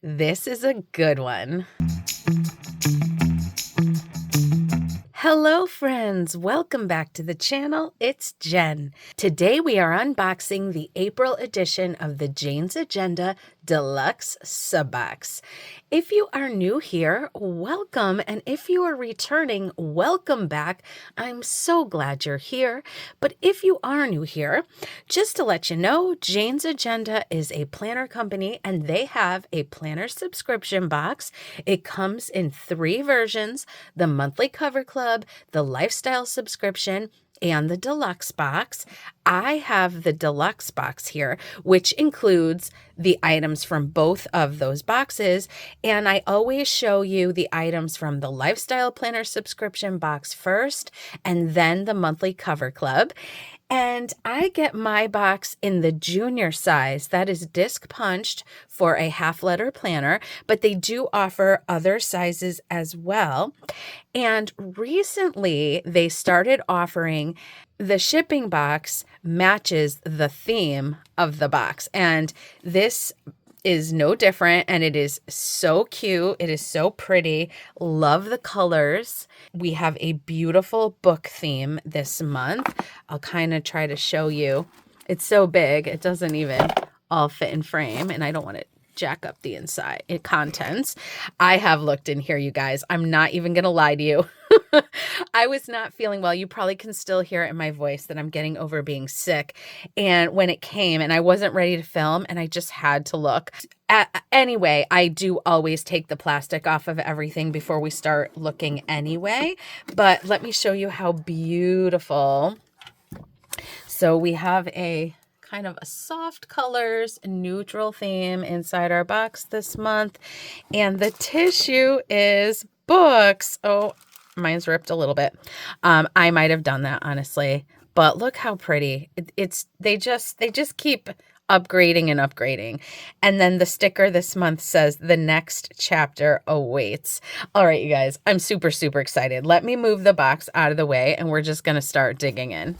This is a good one. Hello friends, welcome back to the channel. It's Jen. Today we are unboxing the April edition of the Jane's Agenda Deluxe Subbox. If you are new here, welcome, and if you are returning, welcome back. I'm so glad you're here. But if you are new here, just to let you know, Jane's Agenda is a planner company and they have a planner subscription box. It comes in 3 versions: the monthly cover club, the lifestyle subscription, and the deluxe box. I have the deluxe box here, which includes the items from both of those boxes. And I always show you the items from the lifestyle planner subscription box first, and then the monthly cover club. And I get my box in the junior size, that is disc punched for a half-letter planner, but they do offer other sizes as well. And recently they started offering the shipping box matches the theme of the box. And this is no different, and it is so cute. It is so pretty. Love the colors. We have a beautiful book theme this month. I'll kind of try to show you. It's so big, it doesn't even all fit in frame, and I don't want to jack up the inside contents. I have looked in here, you guys. I'm not even gonna lie to you. I was not feeling well. You probably can still hear it in my voice that I'm getting over being sick. And when it came and I wasn't ready to film and I just had to look. Anyway, I do always take the plastic off of everything before we start looking anyway. But let me show you how beautiful. So we have a kind of a soft colors, neutral theme inside our box this month. And the tissue is books. Oh, mine's ripped a little bit. I might have done that, honestly, but look how pretty. They just keep upgrading and upgrading. And then the sticker this month says the next chapter awaits. All right, you guys, I'm super, super excited. Let me move the box out of the way and we're just going to start digging in.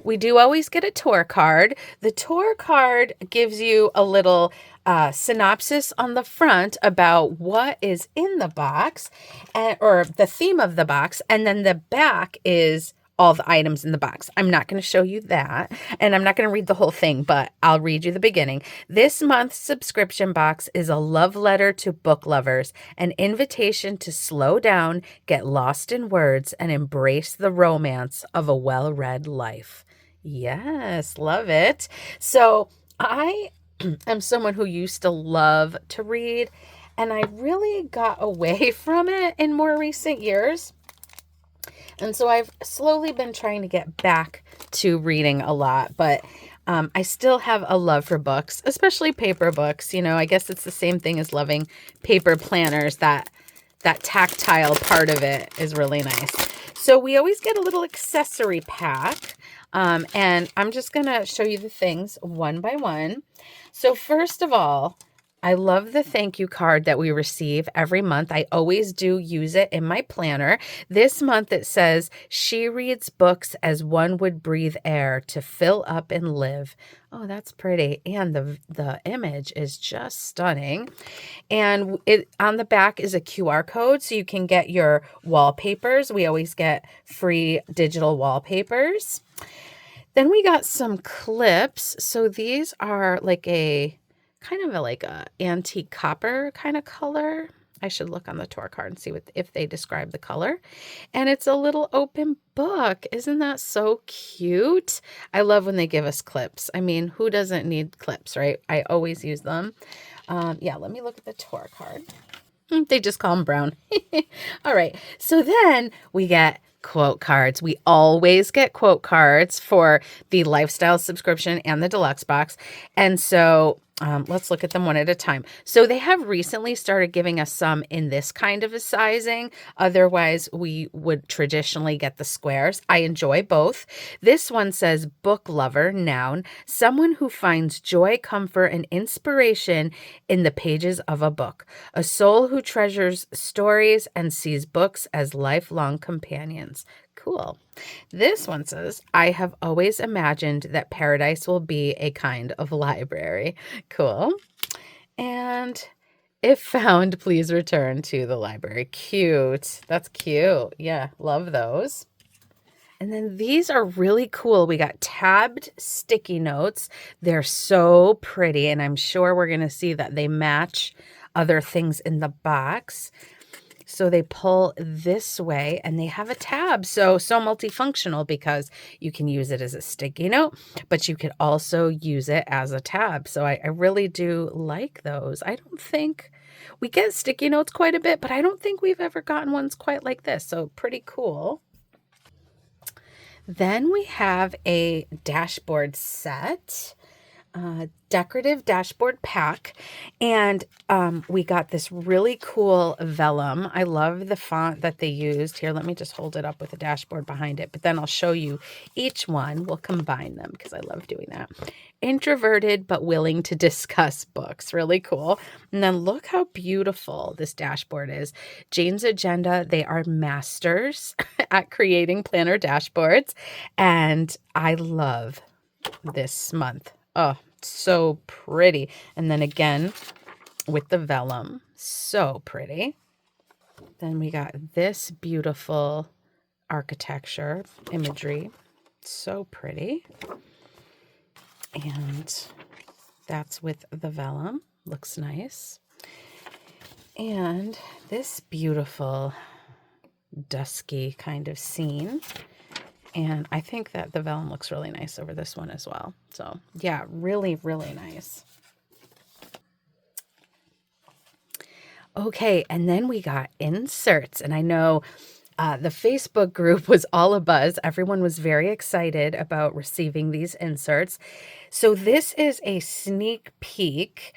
We do always get a tour card. The tour card gives you a little synopsis on the front about what is in the box, or the theme of the box, and then the back is all the items in the box. I'm not going to show you that, and I'm not going to read the whole thing, but I'll read you the beginning. This month's subscription box is a love letter to book lovers, an invitation to slow down, get lost in words, and embrace the romance of a well-read life. Yes, love it. So I am someone who used to love to read, and I really got away from it in more recent years. And so I've slowly been trying to get back to reading a lot, but I still have a love for books, especially paper books. You know, I guess it's the same thing as loving paper planners. That tactile part of it is really nice. So we always get a little accessory pack. And I'm just going to show you the things one by one. So first of all, I love the thank you card that we receive every month. I always do use it in my planner. This month it says, she reads books as one would breathe air to fill up and live. Oh, that's pretty. And the image is just stunning. And it on the back is a QR code so you can get your wallpapers. We always get free digital wallpapers. Then we got some clips. So these are like a kind of like a antique copper kind of color. I should look on the tour card and see if they describe the color. And it's a little open book. Isn't that so cute? I love when they give us clips. I mean, who doesn't need clips, right? I always use them. Yeah, let me look at the tour card. They just call them brown. All right. So then we get quote cards. We always get quote cards for the lifestyle subscription and the deluxe box. And so let's look at them one at a time. So they have recently started giving us some in this kind of a sizing. Otherwise, we would traditionally get the squares. I enjoy both. This one says book lover, noun, someone who finds joy, comfort, and inspiration in the pages of a book. A soul who treasures stories and sees books as lifelong companions. Cool. This one says, I have always imagined that paradise will be a kind of library. Cool. And if found, please return to the library. Cute. That's cute. Yeah, love those. And then these are really cool. We got tabbed sticky notes. They're so pretty, and I'm sure we're going to see that they match other things in the box. So they pull this way and they have a tab. So multifunctional because you can use it as a sticky note, but you could also use it as a tab. So I really do like those. I don't think we get sticky notes quite a bit, but I don't think we've ever gotten ones quite like this. So pretty cool. Then we have a dashboard set. Decorative dashboard pack, and we got this really cool vellum. I love the font that they used here. Let me just hold it up with the dashboard behind it, but then I'll show you each one. We'll combine them because I love doing that. Introverted but willing to discuss books. Really cool. And then look how beautiful this dashboard is. Jane's Agenda, they are masters at creating planner dashboards, and I love this month. Oh, so pretty. And then again with the vellum, so pretty. Then we got this beautiful architecture imagery, so pretty. And that's with the vellum, looks nice. And this beautiful dusky kind of scene. And I think that the vellum looks really nice over this one as well. So yeah, really, really nice. Okay, and then we got inserts. And I know the Facebook group was all abuzz. Everyone was very excited about receiving these inserts. So this is a sneak peek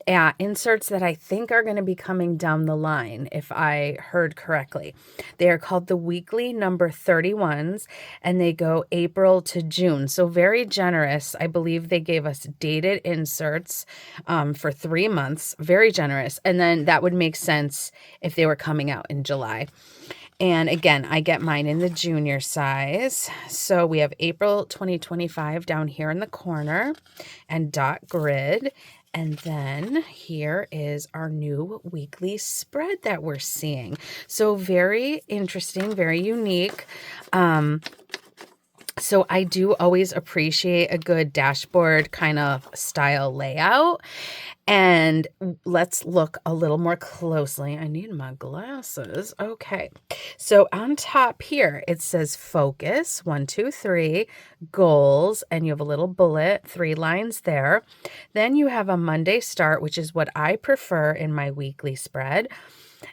at inserts that I think are going to be coming down the line, if I heard correctly. They are called the weekly number 31s, and they go April to June. So very generous. I believe they gave us dated inserts for 3 months. Very generous. And then that would make sense if they were coming out in July. And again, I get mine in the junior size. So we have April 2025 down here in the corner and dot grid. And then here is our new weekly spread that we're seeing. So very interesting, very unique. So I do always appreciate a good dashboard kind of style layout. And let's look a little more closely. I need my glasses. Okay. So on top here, it says focus, 1, 2, 3, goals, and you have a little bullet, 3 lines there. Then you have a Monday start, which is what I prefer in my weekly spread.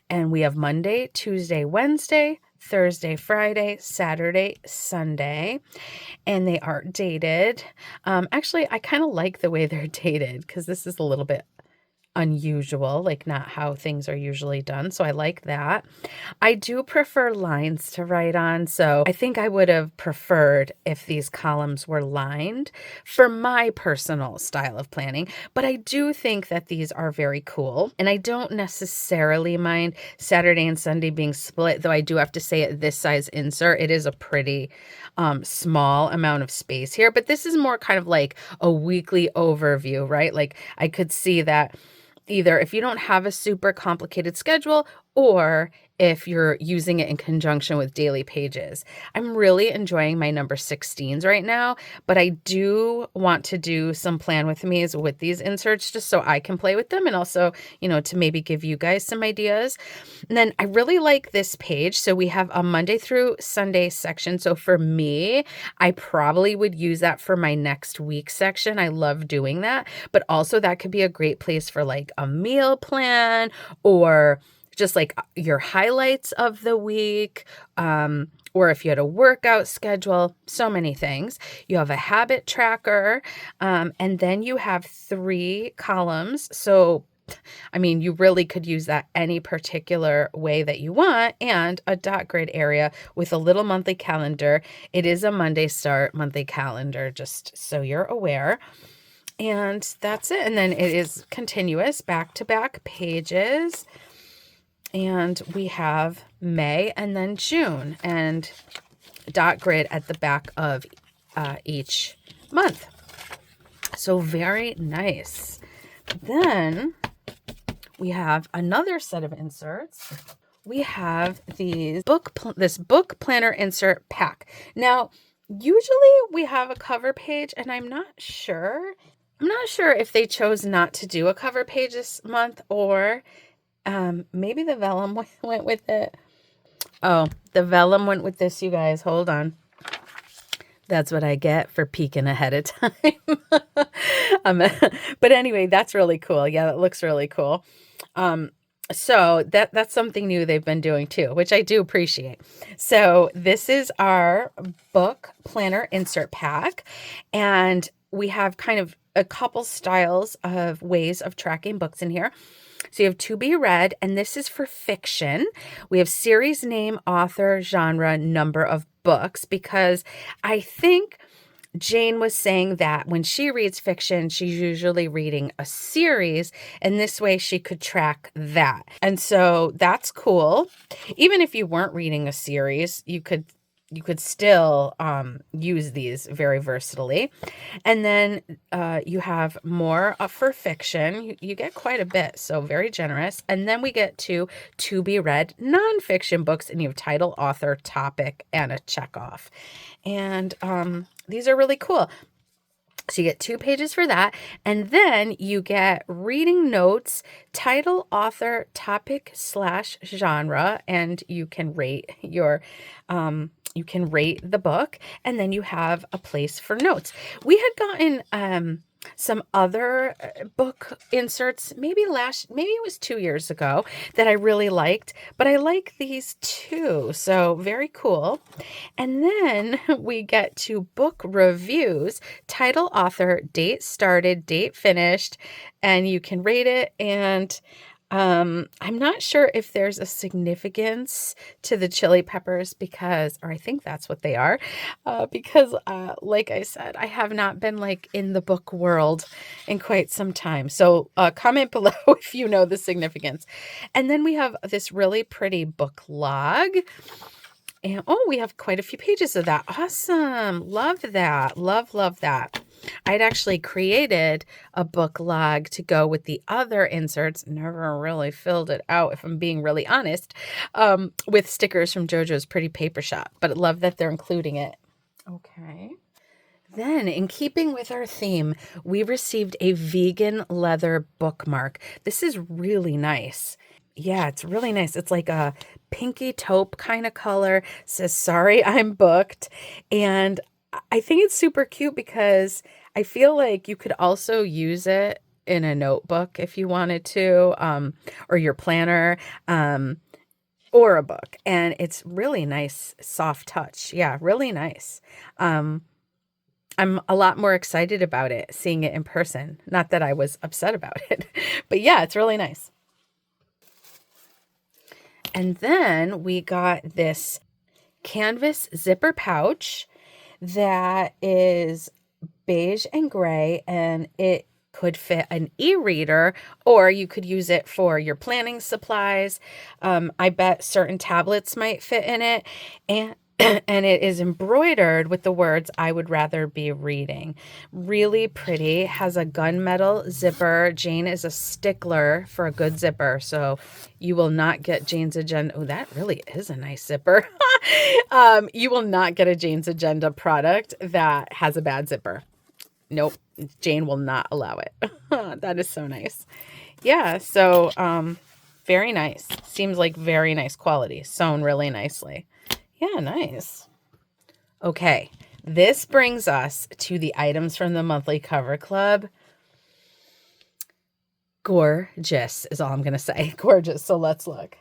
And we have Monday, Tuesday, Wednesday, Thursday, Friday, Saturday, Sunday, and they are dated. Actually, I kind of like the way they're dated because this is a little bit unusual, like not how things are usually done. So I like that. I do prefer lines to write on. So I think I would have preferred if these columns were lined for my personal style of planning. But I do think that these are very cool. And I don't necessarily mind Saturday and Sunday being split, though I do have to say at this size insert, it is a pretty small amount of space here. But this is more kind of like a weekly overview, right? Like I could see that either if you don't have a super complicated schedule or if you're using it in conjunction with daily pages. I'm really enjoying my number 16s right now, but I do want to do some plan with me's with these inserts just so I can play with them and also, you know, to maybe give you guys some ideas. And then I really like this page. So we have a Monday through Sunday section. So for me, I probably would use that for my next week section. I love doing that, but also that could be a great place for like a meal plan or just like your highlights of the week, or if you had a workout schedule, so many things. You have a habit tracker, and then you have 3 columns. So, I mean, you really could use that any particular way that you want, and a dot grid area with a little monthly calendar. It is a Monday start monthly calendar, just so you're aware. And that's it. And then it is continuous back-to-back pages. And we have May and then June and dot grid at the back of each month. So very nice. Then we have another set of inserts. We have this book planner insert pack. Now, usually we have a cover page, and I'm not sure if they chose not to do a cover page this month, or maybe the vellum went with it. Oh, the vellum went with this, you guys. Hold on. That's what I get for peeking ahead of time. But anyway, that's really cool. Yeah, that looks really cool. So that's something new they've been doing too, which I do appreciate. So this is our book planner insert pack, and we have kind of a couple styles of ways of tracking books in here. So you have to be read, and this is for fiction. We have series name, author, genre, number of books, because I think Jane was saying that when she reads fiction, she's usually reading a series, and this way she could track that. And so that's cool. Even if you weren't reading a series, you could still use these very versatilely. And then you have more for fiction. You get quite a bit, so very generous. And then we get to be read nonfiction books, and you have title, author, topic, and a checkoff. And these are really cool. So you get 2 pages for that. And then you get reading notes, title, author, topic / genre, and you can rate the book, and then you have a place for notes. We had gotten some other book inserts, maybe it was 2 years ago, that I really liked, but I like these too. So very cool. And then we get to book reviews, title, author, date started, date finished, and you can rate it. And I'm not sure if there's a significance to the chili peppers, or I think that's what they are, because like I said, I have not been like in the book world in quite some time. So comment below if you know the significance. And then we have this really pretty book log. And we have quite a few pages of that. Awesome. Love that. Love that. I'd actually created a book log to go with the other inserts. Never really filled it out, if I'm being really honest, with stickers from JoJo's Pretty Paper Shop. But I love that they're including it. Okay. Then, in keeping with our theme, we received a vegan leather bookmark. This is really nice. Yeah, it's really nice. It's like a pinky taupe kind of color. It says, "Sorry, I'm booked." And I think it's super cute because I feel like you could also use it in a notebook if you wanted to, or your planner, or a book. And it's really nice, soft touch. Yeah, really nice. I'm a lot more excited about it, seeing it in person. Not that I was upset about it, but yeah, it's really nice. And then we got this canvas zipper pouch that is beige and gray, and it could fit an e-reader, or you could use it for your planning supplies. I bet certain tablets might fit in it, and it is embroidered with the words, "I would rather be reading." Really pretty. Has a gunmetal zipper. Jane is a stickler for a good zipper, so you will not get Jane's Agenda. Oh, that really is a nice zipper. You will not get a Jane's Agenda product that has a bad zipper. Nope. Jane will not allow it. That is so nice. Yeah, so very nice. Seems like very nice quality. Sewn really nicely. Yeah, nice. Okay, this brings us to the items from the monthly cover club. Gorgeous is all I'm going to say. Gorgeous. So let's look.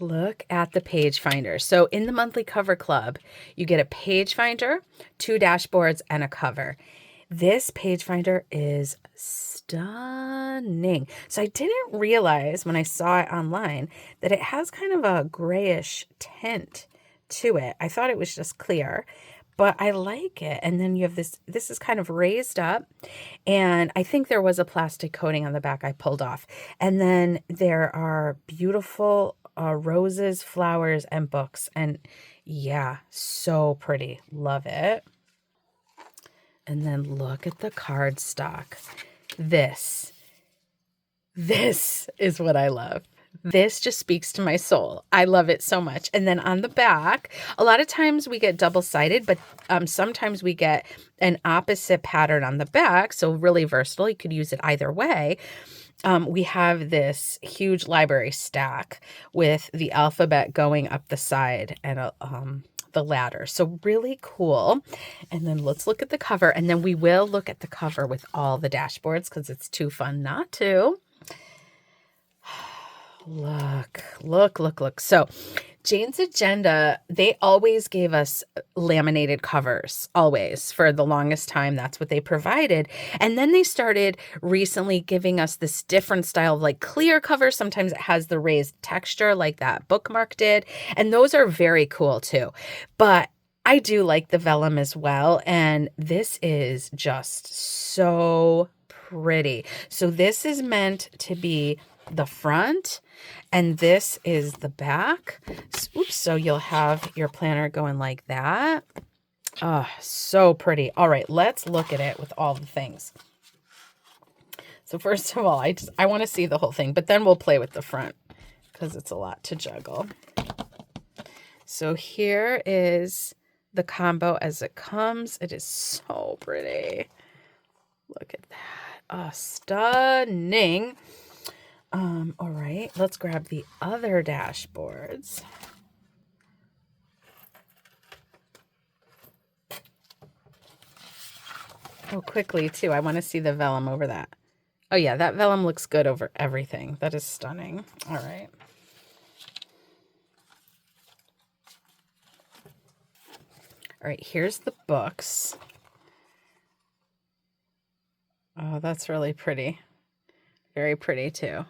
Look at the page finder. So in the monthly cover club, you get a page finder, 2 dashboards, and a cover. This page finder is stunning. So I didn't realize when I saw it online that it has kind of a grayish tint to it. I thought it was just clear, but I like it. And then you have this is kind of raised up, and I think there was a plastic coating on the back I pulled off. And then there are beautiful roses, flowers, and books. And yeah, so pretty. Love it. And then look at the cardstock. This This is what I love. This just speaks to my soul. I love it so much. And then on the back, a lot of times we get double-sided, but sometimes we get an opposite pattern on the back. So really versatile. You could use it either way. We have this huge library stack with the alphabet going up the side and the ladder. So really cool. And then let's look at the cover. And then we will look at the cover with all the dashboards because it's too fun not to. Look. So Jane's Agenda, they always gave us laminated covers, always. For the longest time, that's what they provided. And then they started recently giving us this different style of like clear cover. Sometimes it has the raised texture like that bookmark did. And those are very cool too. But I do like the vellum as well. And this is just so pretty. So this is meant to be the front and this is the back. Oops, so you'll have your planner going like that. Oh, so pretty. All right, let's look at it with all the things. So first of all, I want to see the whole thing, but then we'll play with the front because it's a lot to juggle. So here is the combo as it comes. It is so pretty. Look at that. Oh, stunning. All right, let's grab the other dashboards. Oh, quickly too. I want to see the vellum over that. Oh yeah, that vellum looks good over everything. That is stunning. All right. All right, here's the books. Oh, that's really pretty. Very pretty too.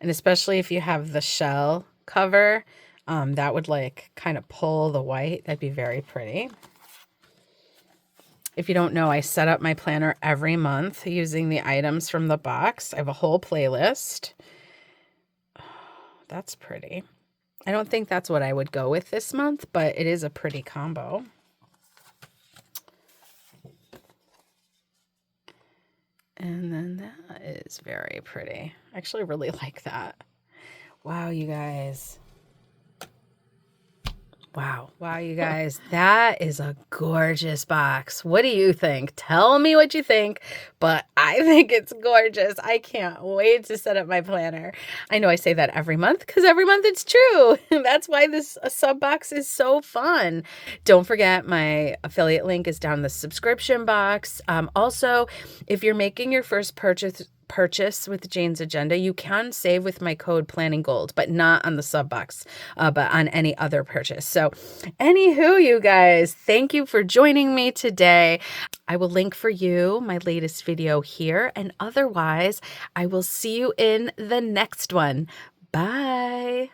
And especially if you have the shell cover, that would like kind of pull the white. That'd be very pretty. If you don't know, I set up my planner every month using the items from the box. I have a whole playlist. Oh, that's pretty. I don't think that's what I would go with this month, but it is a pretty combo. And then that is very pretty. I actually really like that. Wow, you guys. Wow, you guys. That is a gorgeous box. What do you think? Tell me what you think, but I think it's gorgeous. I can't wait to set up my planner. I know I say that every month because every month it's true. That's why this sub box is so fun. Don't forget my affiliate link is down in the subscription box. Also, if you're making your first purchase with Jane's Agenda, you can save with my code Planning Gold, but not on the sub box, but on any other purchase. So anywho, you guys, thank you for joining me today. I will link for you my latest video here, and otherwise I will see you in the next one. Bye.